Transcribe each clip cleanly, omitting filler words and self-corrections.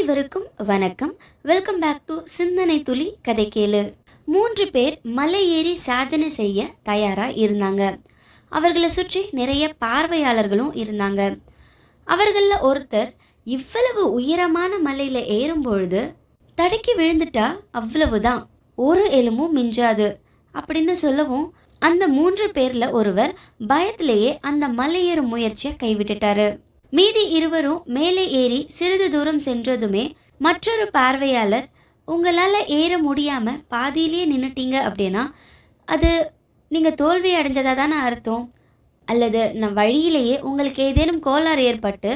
அனைவருக்கும் வணக்கம். Welcome back to சிந்தனை துளி கதை கேளு. 3 பேர் மலை ஏறி சாதனை செய்ய தயாரா இருந்தாங்க. அவர்களை சுற்றி நிறைய பார்வையாளர்களும் இருந்தாங்க. அவர்களில் ஒருத்தர் இவ்வளவு உயரமான மலையில ஏறும் பொழுது தடுக்கி விழுந்துட்டா அவ்வளவுதான், ஒரு எலும்பும் மிஞ்சாது அப்படின்னு சொல்லவும் அந்த 3 பேர்ல ஒருவர் பயத்திலேயே அந்த மலை ஏறும் முயற்சியை கைவிட்டுட்டாரு. மீதி இருவரும் மேலே ஏறி சிறிது தூரம் சென்றதுமே மற்றொரு பார்வையாளர், உங்களால் ஏற முடியாமல் பாதியிலேயே நின்றுட்டீங்க அப்படின்னா அது நீங்கள் தோல்வி அடைஞ்சதாக தானே அர்த்தம், அல்லது நான் வழியிலேயே உங்களுக்கு ஏதேனும் கோளாறு ஏற்பட்டு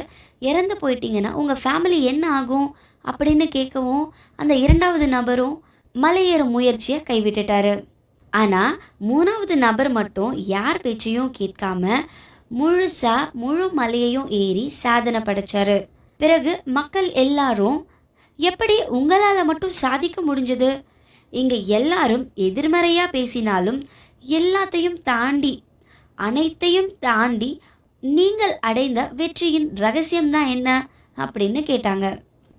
இறந்து போயிட்டீங்கன்னா உங்கள் ஃபேமிலி என்ன ஆகும் அப்படின்னு கேட்கவும் அந்த 2வது நபரும் மலை ஏறும் முயற்சியை கைவிட்டுட்டாரு. ஆனால் 3வது நபர் மட்டும் யார் பேச்சையும் கேட்காம முழு மலையையும் ஏறி சாதனை படைச்சாரு. பிறகு மக்கள் எல்லாரும், எப்படி உங்களால் மட்டும் சாதிக்க முடிஞ்சது? இங்கே எல்லாரும் எதிர்மறையாக பேசினாலும் அனைத்தையும் தாண்டி நீங்கள் அடைந்த வெற்றியின் ரகசியம்தான் என்ன அப்படின்னு கேட்டாங்க.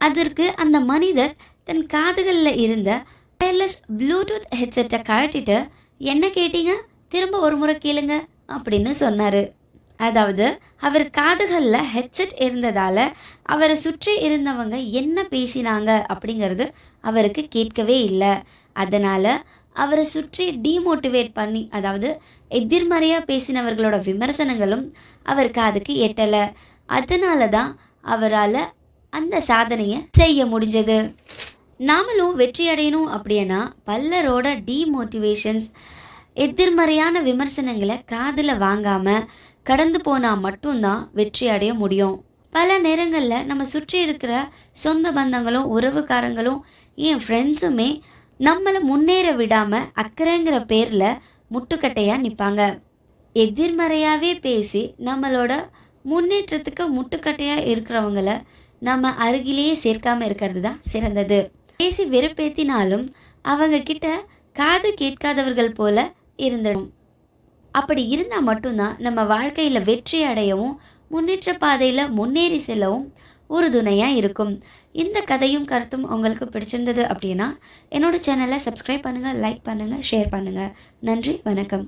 அதற்கு அந்த மனிதர் தன் காதுகளில் இருந்த வயர்லெஸ் ப்ளூடூத் ஹெட்செட்டை கழட்டிட்டு, என்ன கேட்டீங்க, திரும்ப ஒரு முறை கேளுங்க அப்படின்னு சொன்னார். அதாவது அவர் காதுகளில் ஹெட்செட் இருந்ததால் அவரை சுற்றி இருந்தவங்க என்ன பேசினாங்க அப்படிங்கிறது அவருக்கு கேட்கவே இல்லை. அதனால் அவரை சுற்றி டீமோட்டிவேட் பண்ணி, அதாவது எதிர்மறையாக பேசினவர்களோட விமர்சனங்களும் அவர் காதுக்கு எட்டலை. அதனால தான் அவரால் அந்த சாதனையை செய்ய முடிஞ்சது. நாமளும் வெற்றி அடையணும் அப்படின்னா பலரோட டீமோட்டிவேஷன்ஸ், எதிர்மறையான விமர்சனங்களை காதில் வாங்காமல் கடந்து போனால் மட்டும்தான் வெற்றி அடைய முடியும். பல நேரங்களில் நம்ம சுற்றி இருக்கிற சொந்த பந்தங்களும் உறவுக்காரங்களும் என் ஃப்ரெண்ட்ஸுமே நம்மளை முன்னேற விடாமல் அக்கறைங்கிற பேரில் முட்டுக்கட்டையாக நிற்பாங்க. எதிர்மறையாகவே பேசி நம்மளோட முன்னேற்றத்துக்கு முட்டுக்கட்டையாக இருக்கிறவங்கள நம்ம அருகிலேயே சேர்க்காமல் இருக்கிறது தான் சிறந்தது. பேசி வெறுப்பேற்றினாலும் அவங்க கிட்ட காது கேட்காதவர்கள் போல இருந்துடும். அப்படி இருந்தால் மட்டும்தான் நம்ம வாழ்க்கையில் வெற்றி அடையவும் முன்னேற்ற பாதையில் முன்னேறி செல்லவும் உறுதுணையாக இருக்கும். இந்த கதையும் கருத்தும் உங்களுக்கு பிடிச்சிருந்தது அப்படின்னா என்னோடய சேனலை சப்ஸ்கிரைப் பண்ணுங்கள், லைக் பண்ணுங்கள், ஷேர் பண்ணுங்கள். நன்றி, வணக்கம்.